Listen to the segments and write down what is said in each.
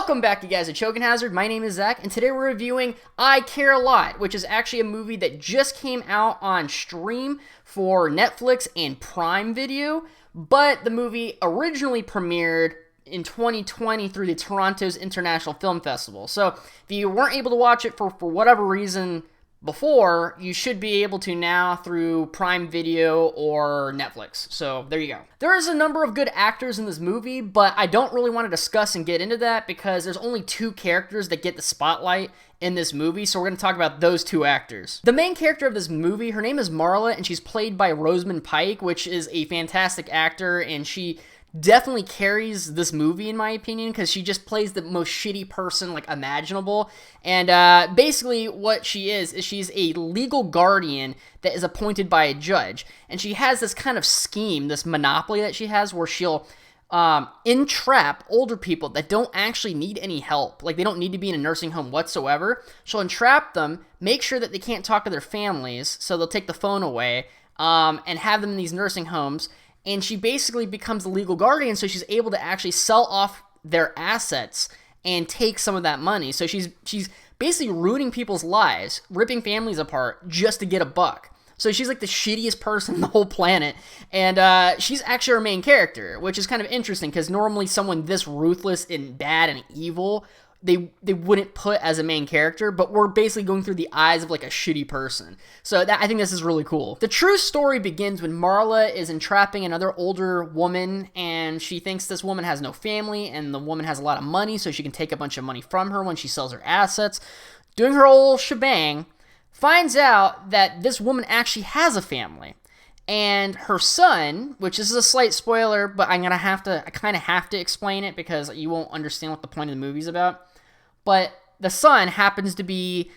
Welcome back, you guys, to Choking Hazard. My name is Zach, and today we're reviewing I Care a Lot, which is actually a movie that just came out on stream for Netflix and Prime Video, but the movie originally premiered in 2020 through the Toronto's International Film Festival. So if you weren't able to watch it for whatever reason before, you should be able to now through Prime Video or Netflix. So there you go. There is a number of good actors in this movie, but I don't really want to discuss and get into that because there's only two characters that get the spotlight in this movie, so we're going to talk about those two actors. The main character of this movie, her name is Marla, and she's played by Rosamund Pike, which is a fantastic actor, and she definitely carries this movie in my opinion because she just plays the most shitty person like imaginable. And basically what she is she's a legal guardian that is appointed by a judge, and she has this kind of scheme, this monopoly that she has, where she'll entrap older people that don't actually need any help. Like, they don't need to be in a nursing home whatsoever. She'll entrap them, make sure that they can't talk to their families, so they'll take the phone away, and have them in these nursing homes. And she basically becomes the legal guardian, so she's able to actually sell off their assets and take some of that money. So she's basically ruining people's lives, ripping families apart just to get a buck. So she's like the shittiest person on the whole planet, and she's actually our main character, which is kind of interesting because normally someone this ruthless and bad and evil, they wouldn't put as a main character, but we're basically going through the eyes of like a shitty person. So I think this is really cool. The true story begins when Marla is entrapping another older woman, and she thinks this woman has no family, and the woman has a lot of money, so she can take a bunch of money from her when she sells her assets. Doing her old shebang, finds out that this woman actually has a family. And her son, which is a slight spoiler, but I kind of have to explain it because you won't understand what the point of the movie's about. But the son happens to be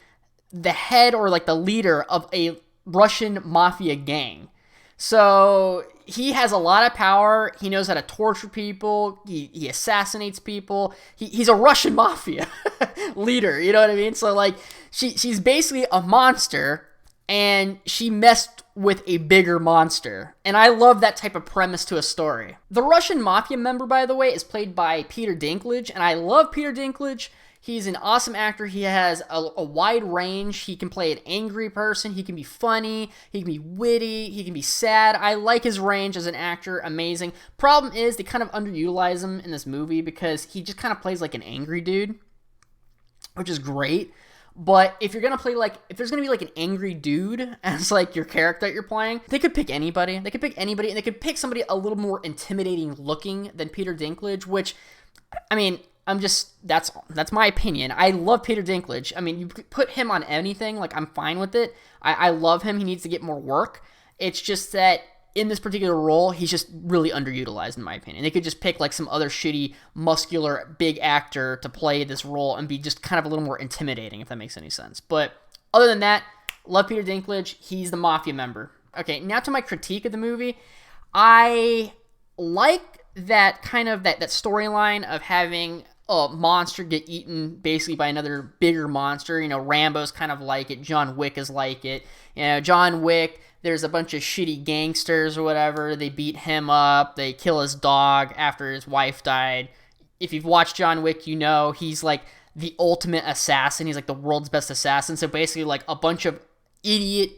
the head or like the leader of a Russian mafia gang. So he has a lot of power. He knows how to torture people. He assassinates people. He's a Russian mafia leader. You know what I mean? So like she's basically a monster, and she messed with a bigger monster. And I love that type of premise to a story. The Russian mafia member, by the way, is played by Peter Dinklage, and I love Peter Dinklage. He's an awesome actor. He has a wide range. He can play an angry person. He can be funny. He can be witty. He can be sad. I like his range as an actor. Amazing. Problem is, they kind of underutilize him in this movie because he just kind of plays like an angry dude, which is great. But if you're going to play if there's going to be like an angry dude as like your character that you're playing, they could pick anybody. They could pick anybody, and they could pick somebody a little more intimidating looking than Peter Dinklage, which, I mean, that's my opinion. I love Peter Dinklage. I mean, you put him on anything, like, I'm fine with it. I love him. He needs to get more work. It's just that in this particular role, he's just really underutilized, in my opinion. They could just pick like some other shitty, muscular, big actor to play this role and be just kind of a little more intimidating, if that makes any sense. But other than that, love Peter Dinklage. He's the mafia member. Okay, now to my critique of the movie. I like that kind of that storyline of having a monster get eaten basically by another bigger monster. You know, Rambo's kind of like it. John Wick is like it. You know, John Wick, there's a bunch of shitty gangsters or whatever. They beat him up. They kill his dog after his wife died. If you've watched John Wick, you know he's like the ultimate assassin. He's like the world's best assassin. So basically like a bunch of idiot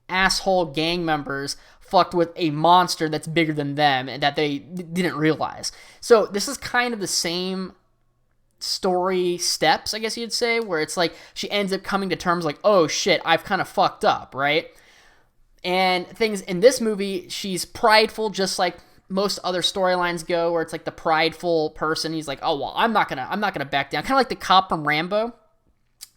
asshole gang members fucked with a monster that's bigger than them and that they didn't realize. So this is kind of the same story steps, I guess you'd say, where it's like she ends up coming to terms like, oh shit, I've kind of fucked up, right? And things in this movie, she's prideful, just like most other storylines go, where it's like the prideful person. He's like, oh well, I'm not gonna back down. Kind of like the cop from Rambo.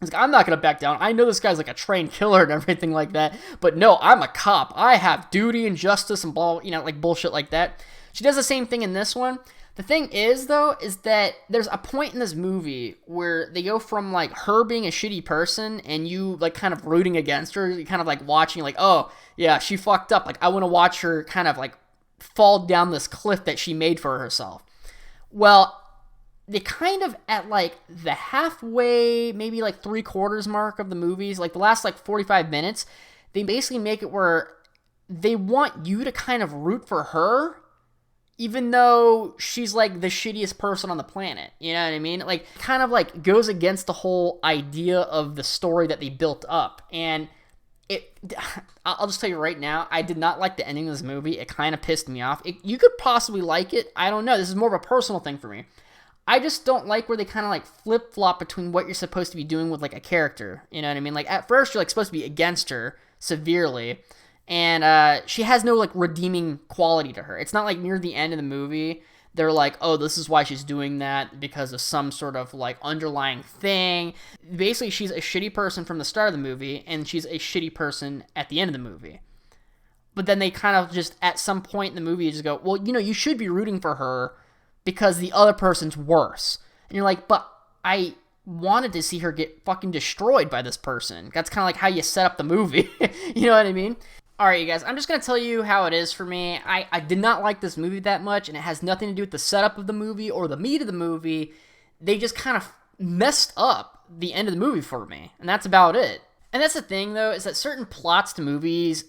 He's like, I'm not gonna back down. I know this guy's like a trained killer and everything like that, but no, I'm a cop. I have duty and justice and blah, you know, like bullshit like that. She does the same thing in this one. The thing is, though, is that there's a point in this movie where they go from, like, her being a shitty person and you, like, kind of rooting against her. You kind of, like, watching, like, oh, yeah, she fucked up. Like, I want to watch her kind of, like, fall down this cliff that she made for herself. Well, they kind of, at, like, the halfway, maybe, like, 3/4 mark of the movies, like, the last, like, 45 minutes, they basically make it where they want you to kind of root for her, even though she's like the shittiest person on the planet. You know what I mean? Like, kind of like goes against the whole idea of the story that they built up. And I'll just tell you right now, I did not like the ending of this movie. It kind of pissed me off. You could possibly like it. I don't know. This is more of a personal thing for me. I just don't like where they kind of like flip-flop between what you're supposed to be doing with like a character. You know what I mean? Like, at first you're like supposed to be against her severely, and she has no like redeeming quality to her. It's not like near the end of the movie they're like, oh, this is why she's doing that, because of some sort of like underlying thing. Basically, she's a shitty person from the start of the movie, and she's a shitty person at the end of the movie. But then they kind of just, at some point in the movie, just go, well, you know, you should be rooting for her because the other person's worse. And you're like, but I wanted to see her get fucking destroyed by this person. That's kind of like how you set up the movie. You know what I mean? Alright, you guys, I'm just going to tell you how it is for me. I did not like this movie that much, and it has nothing to do with the setup of the movie or the meat of the movie. They just kind of messed up the end of the movie for me, and that's about it. And that's the thing, though, is that certain plots to movies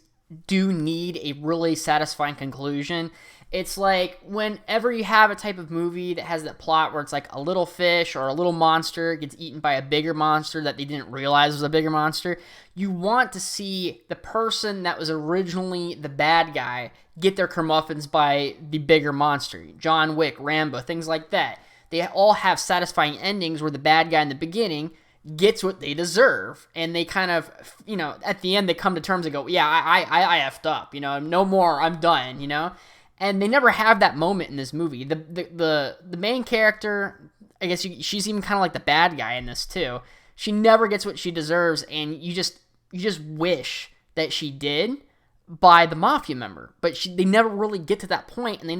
do need a really satisfying conclusion. It's like whenever you have a type of movie that has that plot where it's like a little fish or a little monster gets eaten by a bigger monster that they didn't realize was a bigger monster, you want to see the person that was originally the bad guy get their comeuppance by the bigger monster. John Wick, Rambo, things like that. They all have satisfying endings where the bad guy in the beginning gets what they deserve, and they kind of, you know, at the end they come to terms and go, yeah, I effed up, you know, no more, I'm done, you know. And they never have that moment in this movie. The main character, I guess she's even kind of like the bad guy in this too. She never gets what she deserves, and you just wish that she did by the mafia member. But they never really get to that point, and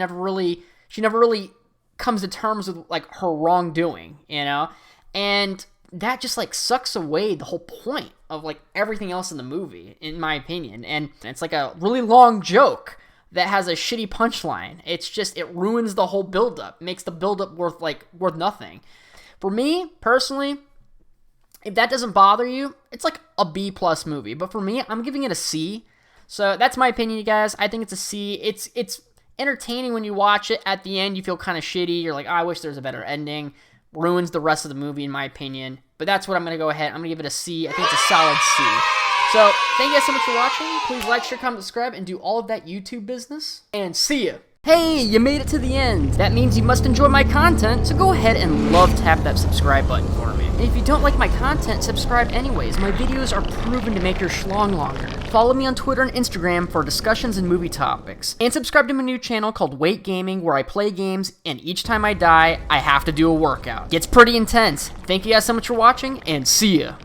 she never really comes to terms with like her wrongdoing, you know. And that just like sucks away the whole point of like everything else in the movie, in my opinion. And it's like a really long joke that has a shitty punchline. It's just, it ruins the whole build-up. Makes the build-up worth nothing. For me, personally, if that doesn't bother you, it's like a B+ movie. But for me, I'm giving it a C. So that's my opinion, you guys. I think it's a C. It's entertaining when you watch it. At the end, you feel kind of shitty. You're like, oh, I wish there was a better ending. Ruins the rest of the movie, in my opinion. But that's what I'm going to go ahead. I'm going to give it a C. I think it's a solid C. So, thank you guys so much for watching. Please like, share, comment, subscribe, and do all of that YouTube business. And see ya! Hey, you made it to the end. That means you must enjoy my content, so go ahead and love tap that subscribe button for me. And if you don't like my content, subscribe anyways. My videos are proven to make your schlong longer. Follow me on Twitter and Instagram for discussions and movie topics. And subscribe to my new channel called Wait Gaming, where I play games, and each time I die, I have to do a workout. Gets pretty intense. Thank you guys so much for watching, and see ya!